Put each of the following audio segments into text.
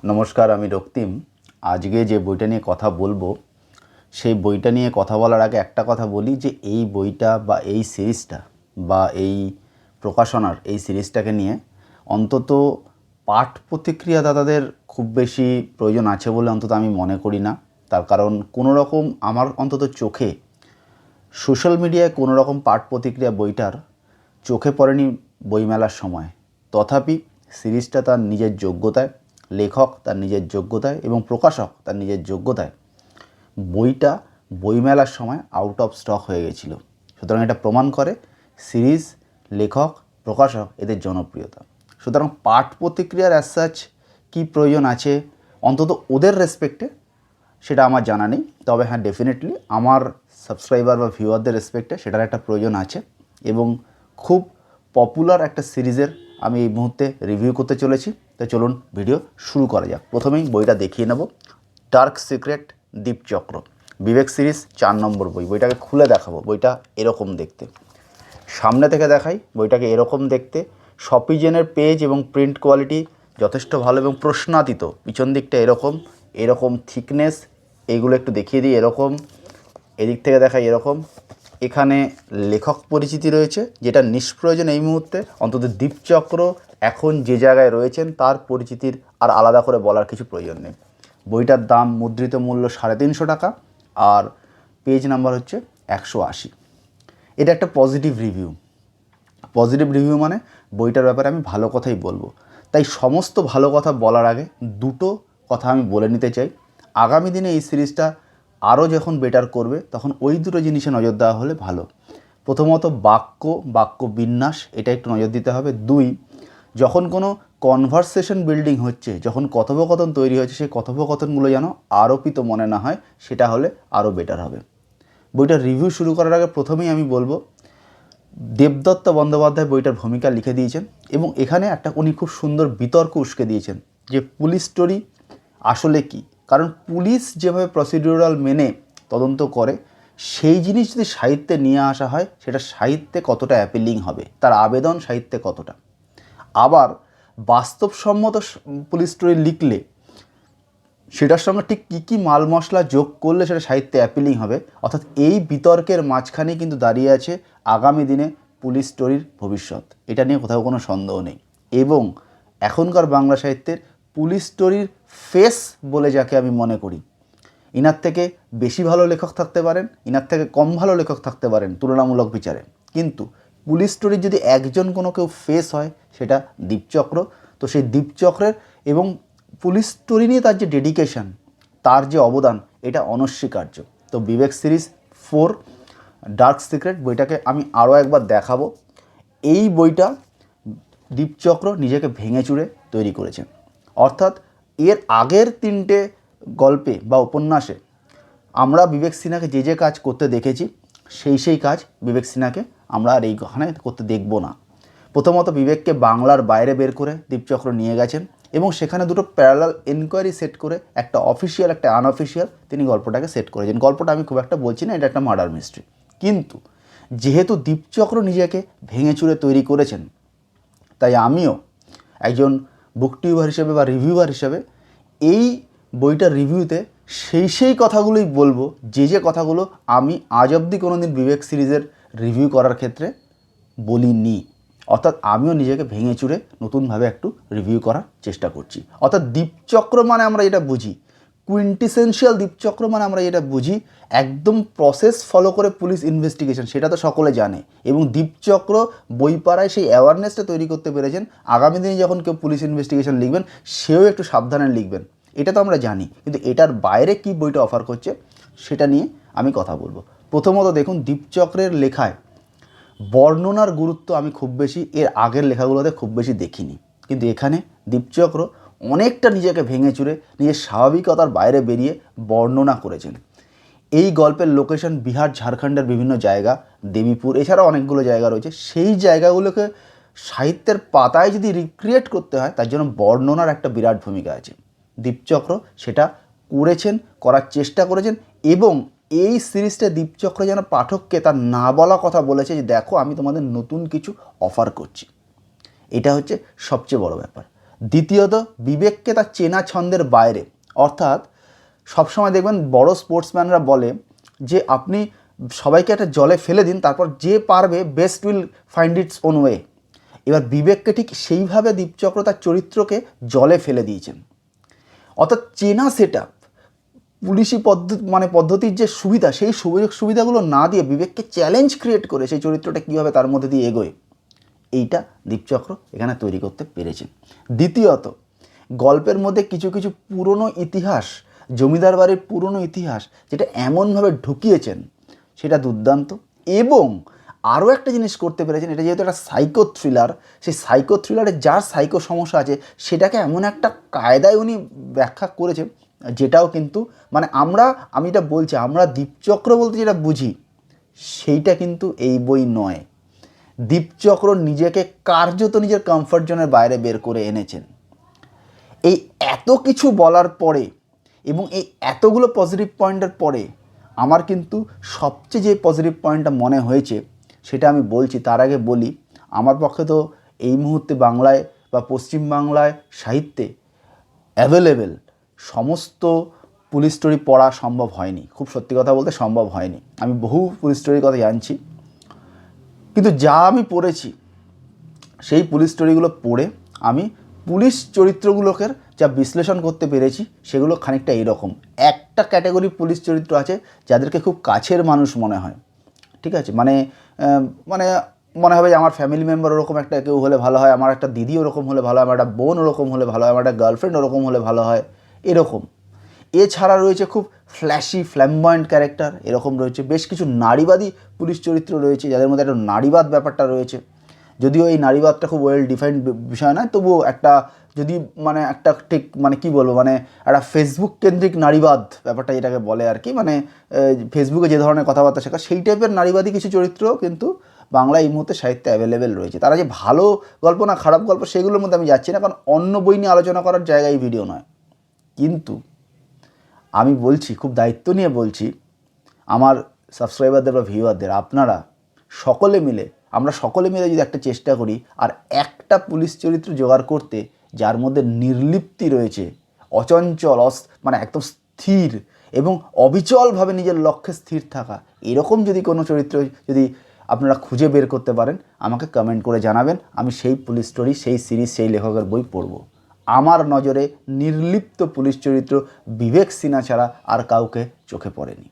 নমস্কার, আমি রক্তিম। আজকে যে বইটা নিয়ে কথা বলবো সেই বইটা নিয়ে কথা বলার আগে একটা কথা বলি যে এই বইটা বা এই সিরিজটা বা এই প্রকাশনার এই সিরিজটাকে নিয়ে অন্তত পাঠ প্রতিক্রিয়াদাতাদের খুব বেশি প্রয়োজন আছে বলে অন্তত আমি মনে করি না। তার কারণ কোনো রকম আমার অন্তত চোখে সোশ্যাল মিডিয়ায় কোনো রকম পাঠ প্রতিক্রিয়া বইটার চোখে পড়েনি বইমেলার সময়। তথাপি সিরিজটা তার নিজের যোগ্যতায়, লেখক তার নিজের যোগ্যতায় এবং প্রকাশক তার নিজের যোগ্যতায় বইটা বইমেলার সময় আউট অফ স্টক হয়ে গেছিল। সুতরাং এটা প্রমাণ করে সিরিজ, লেখক, প্রকাশক এদের জনপ্রিয়তা। সুতরাং পাঠ প্রতিক্রিয়ার অ্যাজ সাচ কী প্রয়োজন আছে অন্তত ওদের রেসপেক্টে সেটা আমার জানা নেই। তবে হ্যাঁ, ডেফিনেটলি আমার সাবস্ক্রাইবার বা ভিউয়ারদের রেসপেক্টে সেটার একটা প্রয়োজন আছে। এবং খুব পপুলার একটা সিরিজের আমি এই মুহূর্তে রিভিউ করতে চলেছি। তো চলুন ভিডিও শুরু করা যাক। প্রথমেই বইটা দেখিয়ে নেব, ডার্ক সিক্রেট দীপচক্র, বিবেক সিরিজ 4 নম্বর বই। বইটাকে খুলে দেখাবো। বইটা এরকম দেখতে, সামনে থেকে দেখাই। বইটাকে এরকম দেখতে, শপিজেনের পেজ এবং প্রিন্ট কোয়ালিটি যথেষ্ট ভালো এবং প্রশ্নাতীত। পিছন দিকটা এরকম এরকম থিকনেস, এইগুলো একটু দেখিয়ে দিই। এরকম এদিক থেকে দেখাই এরকম। এখানে লেখক পরিচিতি রয়েছে, যেটা নিষ্প্রয়োজন এই মুহূর্তে। অন্তত দীপচক্র এখন যে জায়গায় রয়েছেন তার পরিচিতির আর আলাদা করে বলার কিছু প্রয়োজন নেই। বইটার দাম মুদ্রিত মূল্য 350 টাকা আর পেজ নাম্বার হচ্ছে 180। এটা একটা পজিটিভ রিভিউ। পজিটিভ রিভিউ মানে বইটার ব্যাপারে আমি ভালো কথাই বলবো। তাই সমস্ত ভালো কথা বলার আগে দুটো কথা আমি বলে নিতে চাই। আগামী দিনে এই সিরিজটা আরও যখন বেটার করবে তখন ওই দুটো জিনিসে নজর দেওয়া হলে ভালো। প্রথমত বাক্য বিন্যাস, এটা একটু নজর দিতে হবে। 2, যখন কোনো কনভারসেশন বিল্ডিং হচ্ছে, যখন কথোপকথন তৈরি হচ্ছে, সেই কথোপকথনগুলো যেন আরোপিত মনে না হয়, সেটা হলে আরও বেটার হবে। বইটার রিভিউ শুরু করার আগে প্রথমেই আমি বলবো, দেবদত্ত বন্দ্যোপাধ্যায় বইটার ভূমিকা লিখে দিয়েছেন এবং এখানে একটা উনি খুব সুন্দর বিতর্ক উস্কে দিয়েছেন যে পুলিশ স্টোরি আসলে কি। কারণ পুলিশ যেভাবে প্রসিডিউরাল মেনে তদন্ত করে, সেই জিনিস যদি সাহিত্যে নিয়ে আসা হয় সেটা সাহিত্যে কতটা অ্যাপিলিং হবে, তার আবেদন সাহিত্যে কতটা। আবার বাস্তবসম্মত পুলিশ স্টোরি লিখলে সেটার সঙ্গে ঠিক কী কী মাল মশলা যোগ করলে সেটা সাহিত্যে অ্যাপিলিং হবে। অর্থাৎ এই বিতর্কের মাঝখানে কিন্তু দাঁড়িয়ে আছে আগামী দিনে পুলিশ স্টোরির ভবিষ্যৎ। এটা নিয়ে কোথাও কোনো সন্দেহ নেই। এবং এখনকার বাংলা সাহিত্যের পুলিশ স্টোরির ফেস বলে যাকে আমি মনে করি, ইনার থেকে বেশি ভালো লেখক থাকতে পারেন, ইনার থেকে কম ভালো লেখক থাকতে পারেন তুলনামূলক বিচারে, কিন্তু পুলিশ স্টোরির যদি একজন কোনো কেউ ফেস হয় সেটা দীপচক্র। তো সেই দীপচক্রের এবং পুলিশ স্টোরি নিয়ে তার যে ডেডিকেশন, তার যে অবদান, এটা অনস্বীকার্য। তো বিবেক সিরিজ 4 ডার্ক সিক্রেট বইটাকে আমি আরও একবার দেখাবো। এই বইটা দীপচক্র নিজেকে ভেঙে চুরে তৈরি করেছেন। অর্থাৎ এর আগের 3টে গল্পে বা উপন্যাসে আমরা বিবেক সিনহাকে যে কাজ করতে দেখেছি, সেই কাজ বিবেক সিনহাকে আমরা আর এইখানে করতে দেখব না। প্রথমত, বিবেককে বাংলার বাইরে বের করে দীপচক্র নিয়ে গেছেন এবং সেখানে দুটো প্যারালাল এনকোয়ারি সেট করে, একটা অফিসিয়াল একটা আনঅফিসিয়াল, তিনি গল্পটাকে সেট করেছেন। গল্পটা আমি খুব একটা বলছি না, এটা একটা মার্ডার মিস্ট্রি। কিন্তু যেহেতু দীপচক্র নিজেকে ভেঙে চুরে তৈরি করেছেন, তাই আমিও একজন বুক টিউবার হিসেবে বা রিভিউয়ার হিসেবে এই বইটার রিভিউতে সেই কথাগুলোই বলবো যে কথাগুলো আমি আজ অবধি কোনো দিন বিবেক সিরিজের রিভিউ করার ক্ষেত্রে বলিনি। অর্থাৎ আমিও নিজেকে ভেঙে চুরে নতুনভাবে একটু রিভিউ করার চেষ্টা করছি। অর্থাৎ দীপচক্র মানে আমরা যেটা বুঝি, কুইন্টিসেন্সিয়াল দীপচক্র মানে আমরা যেটা বুঝি, একদম প্রসেস ফলো করে পুলিশ ইনভেস্টিগেশন, সেটা তো সকলে জানে। এবং দীপচক্র বইপাড়ায় সেই অ্যাওয়ারনেসটা তৈরি করতে পেরেছেন। আগামী দিনে যখন কেউ পুলিশ ইনভেস্টিগেশন লিখবেন, সেও একটু সাবধানে লিখবেন, এটা তো আমরা জানি। কিন্তু এটার বাইরে কি বইটা অফার করছে সেটা নিয়ে আমি কথা বলবো। প্রথমত দেখুন, দীপচক্রের লেখায় বর্ণনার গুরুত্ব আমি খুব বেশি এর আগের লেখাগুলোতে খুব বেশি দেখিনি। কিন্তু এখানে দীপচক্র অনেকটা নিজেকে ভেঙে চুরে নিজের স্বাভাবিকতার বাইরে বেরিয়ে বর্ণনা করেছেন। এই গল্পের লোকেশন বিহার, ঝাড়খণ্ডের বিভিন্ন জায়গা, দেবীপুর, এছাড়াও অনেকগুলো জায়গা রয়েছে। সেই জায়গাগুলোকে সাহিত্যের পাতায় যদি রিক্রিয়েট করতে হয়, তার জন্য বর্ণনার একটা বিরাট ভূমিকা আছে। দীপচক্র সেটা করেছেন, করার চেষ্টা করেছেন। এবং এই সিরিজটা দীপচক্র যেন পাঠককে তার না বলা কথা বলেছে যে দেখো, আমি তোমাদের নতুন কিছু অফার করছি। এটা হচ্ছে সবচেয়ে বড় ব্যাপার। দ্বিতীয়ত, বিবেককে তার চেনা ছন্দের বাইরে, অর্থাৎ সবসময় দেখবেন বড় স্পোর্টসম্যানরা বলে যে আপনি সবাইকে একটা জলে ফেলে দিন, তারপর যে পারবে best will find its own way. এবার বিবেককে ঠিক সেইভাবে দীপচক্র তার চরিত্রকে জলে ফেলে দিয়েছেন। অর্থাৎ চেনা সেট আপ, পুলিশি পদ্ধতির যে সুবিধা, সেই সুবিধাগুলো না দিয়ে বিবেককে চ্যালেঞ্জ ক্রিয়েট করে সেই চরিত্রটা কীভাবে তার মধ্যে দিয়ে এগোয়, এইটা দীপচক্র এখানে তৈরি করতে পেরেছেন। দ্বিতীয়ত, গল্পের মধ্যে কিছু কিছু পুরনো ইতিহাস, জমিদার বাড়ির পুরনো ইতিহাস যেটা এমনভাবে ঢুকিয়েছেন সেটা দুর্দান্ত। এবং আরও একটা জিনিস করতে পেরেছেন, এটা যেহেতু একটা সাইকো থ্রিলার, সেই সাইকো থ্রিলারে যার সাইকো সমস্যা আছে সেটাকে এমন একটা কায়দায় উনি ব্যাখ্যা করেছেন যেটাও কিন্তু আমি এটা বলছি, আমরা দীপচক্র বলতে যেটা বুঝি সেইটা কিন্তু এই বই নয়। দীপচক্র নিজেকে কার্যত নিজের কমফর্ট জোনের বাইরে বের করে এনেছেন। এই এত কিছু বলার পরে এবং এই এতগুলো পজিটিভ পয়েন্টের পরে আমার কিন্তু সবচেয়ে যে পজিটিভ পয়েন্টটা মনে হয়েছে সেটা আমি বলছি। তার আগে বলি, আমার পক্ষে তো এই মুহূর্তে বাংলায় বা পশ্চিমবাংলায় সাহিত্যে অ্যাভেলেবেল সমস্ত পুলিশ স্টোরি পড়া সম্ভব হয়নি, খুব সত্যি কথা বলতে সম্ভব হয়নি। আমি বহু পুলিশ স্টোরির কথা জানছি, কিন্তু যা আমি পড়েছি সেই পুলিশ স্টোরিগুলো পড়ে আমি পুলিশ চরিত্রগুলোকে যা বিশ্লেষণ করতে পেরেছি সেগুলো খানিকটা এইরকম। একটা ক্যাটাগরি পুলিশ চরিত্র আছে যাদেরকে খুব কাছের মানুষ মনে হয়, ঠিক আছে, মানে মনে হবে যে আমার ফ্যামিলি মেম্বার ওরকম একটা কেউ হলে ভালো হয়, আমার একটা দিদি ওরকম হলে ভালো হয়, আমার একটা বোন ওরকম হলে ভালো হয়, আমার একটা গার্লফ্রেন্ড ওরকম হলে ভালো হয়, এরকম। এছাড়া রয়েছে খুব ফ্ল্যাশি ফ্ল্যামবয়েন্ট ক্যারেক্টার, এরকম রয়েছে। বেশ কিছু নারীবাদী পুলিশ চরিত্র রয়েছে যাদের মধ্যে একটা নারীবাদ ব্যাপারটা রয়েছে, যদিও এই নারীবাদটা খুব ওয়েল ডিফাইন্ড বিষয় নয়, তবুও একটা যদি একটা ঠিক কী বলবো, একটা ফেসবুক কেন্দ্রিক নারীবাদ ব্যাপারটা যেটাকে বলে আর কি, ফেসবুকে যে ধরনের কথাবার্তা শেখা, সেই টাইপের নারীবাদী কিছু চরিত্র কিন্তু বাংলা এই মুহূর্তে সাহিত্যে অ্যাভেলেবেল রয়েছে। তারা যে ভালো গল্প না খারাপ গল্প সেগুলোর মধ্যে আমি যাচ্ছি না, কারণ অন্য বই নিয়ে আলোচনা করার জায়গায় এই ভিডিও নয়। কিন্তু আমি বলছি, খুব দায়িত্ব নিয়ে বলছি, আমার সাবস্ক্রাইবারদের বা ভিউয়ারদের, আমরা সকলে মিলে যদি একটা চেষ্টা করি আর একটা পুলিশ চরিত্র জোগাড় করতে যার মধ্যে নির্লিপ্তি রয়েছে, অচঞ্চল, একদম স্থির এবং অবিচলভাবে নিজের লক্ষ্যে স্থির থাকা, এরকম যদি কোনো চরিত্র যদি আপনারা খুঁজে বের করতে পারেন আমাকে কমেন্ট করে জানাবেন। আমি সেই পুলিশ স্টোরি, সেই সিরিজ, সেই লেখকের বই পড়ব। আমার নজরে নির্লিপ্ত পুলিশ চরিত্র বিবেক সিনহা ছাড়া আর কাউকে চোখে পড়েনি।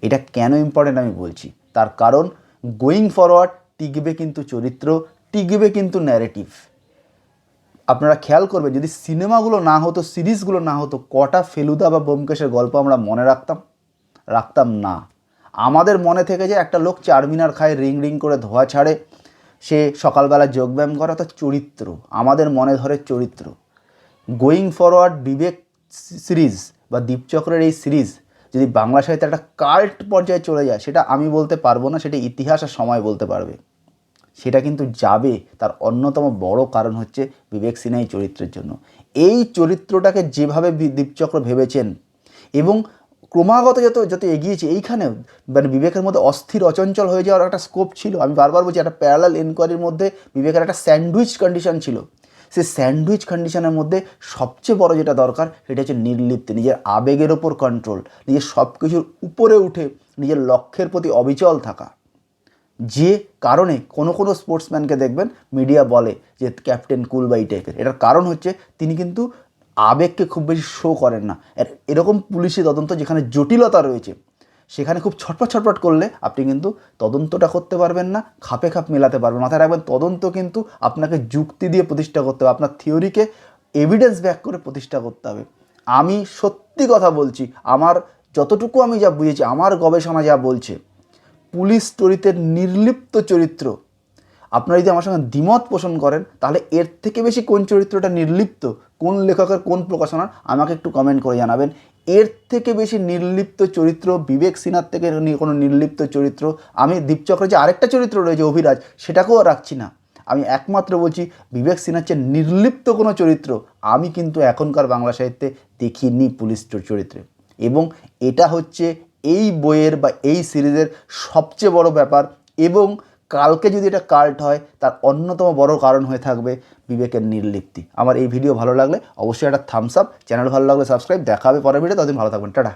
এটা কেন ইম্পর্টেন্ট আমি বলছি, তার কারণ গোয়িং ফরওয়ার্ড টিকবে কিন্তু চরিত্র, টিকবে কিন্তু ন্যারেটিভ। আপনারা খেয়াল করবেন, যদি সিনেমাগুলো না হতো, সিরিজগুলো না হতো, কটা ফেলুদা বা ব্যোমকেশের গল্প আমরা মনে রাখতাম না। আমাদের মনে থেকে যে একটা লোক চারমিনার খায়, রিং রিং করে ধোয়া ছাড়ে, সে সকালবেলা যোগব্যায়াম করে, অর্থাৎ চরিত্র আমাদের মনে ধরে চরিত্র। গোয়িং ফরওয়ার্ড বিবেক সিরিজ বা দীপচক্রের এই সিরিজ যদি বাংলা সাহিত্যে একটা কাল্ট পর্যায়ে চলে যায়, সেটা আমি বলতে পারবো না, সেটা ইতিহাস আর সময় বলতে পারবে। সেটা কিন্তু যাবে, তার অন্যতম বড় কারণ হচ্ছে বিবেক সিনহা এই চরিত্রের জন্য। এই চরিত্রটাকে যেভাবে দীপচক্র ভেবেছেন এবং ক্রমাগত যত এগিয়েছে, এইখানে বিবেকের মধ্যে অস্থির অচঞ্চল হয়ে যাওয়ার একটা স্কোপ ছিল। আমি বারবার বলছি, একটা প্যারালাল এনকোয়ারির মধ্যে বিবেকের একটা স্যান্ডউইচ কন্ডিশন ছিল। সেই স্যান্ডউইচ কন্ডিশনের মধ্যে সবচেয়ে বড় যেটা দরকার সেটা হচ্ছে নির্লিপ্তি, নিজের আবেগের ওপর কন্ট্রোল, নিজের সব কিছুর উপরে উঠে নিজের লক্ষ্যের প্রতি অবিচল থাকা। যে কারণে কোনো স্পোর্টসম্যানকে দেখবেন মিডিয়া বলে যে ক্যাপ্টেন কুল বা এই টাইপের, এটার কারণ হচ্ছে তিনি কিন্তু আবেগকে খুব বেশি শো করেন না। এরকম পুলিশি তদন্ত যেখানে জটিলতা রয়েছে, সেখানে খুব ছটপট করলে আপনি কিন্তু তদন্তটা করতে পারবেন না, খাপে খাপ মেলাতে পারবেন। মাথায় রাখবেন, তদন্ত কিন্তু আপনাকে যুক্তি দিয়ে প্রতিষ্ঠা করতে হবে, আপনার থিওরিকে এভিডেন্স ব্যাক করে প্রতিষ্ঠা করতে হবে। আমি সত্যি কথা বলছি, আমার যতটুকু আমি যা বুঝেছি, আমার গবেষণা যা বলছে, পুলিশ স্টোরিতে নির্লিপ্ত চরিত্র, আপনারা যদি আমার সঙ্গে দ্বিমত পোষণ করেন তাহলে এর থেকে বেশি কোন চরিত্রটা নির্লিপ্ত, কোন লেখকের কোন প্রকাশনার, আমাকে একটু কমেন্ট করে জানাবেন। এর থেকে বেশি নির্লিপ্ত চরিত্র বিবেক সিনহার থেকে কোনো নির্লিপ্ত চরিত্র আমি দীপচক্রের যে আরেকটা চরিত্র রয়েছে অভিরাজ, সেটাকেও রাখছি না। আমি একমাত্র বলছি বিবেক সিনহার চেয়ে নির্লিপ্ত কোনো চরিত্র আমি কিন্তু এখনকার বাংলা সাহিত্যে দেখিনি পুলিশ চরিত্রে। এবং এটা হচ্ছে এই বইয়ের বা এই সিরিজের সবচেয়ে বড় ব্যাপার। এবং কালকে যদি এটা কাল্ট হয় তার অন্যতম বড় কারণ হয়ে থাকবে বিবেকের নির্লিপ্তি। আমার এই ভিডিও ভালো লাগলে অবশ্যই একটা থামস আপ, চ্যানেল ভালো লাগলে সাবস্ক্রাইব। দেখা হবে পরের ভিডিও, ততদিন ভালো থাকবেন, টাটা।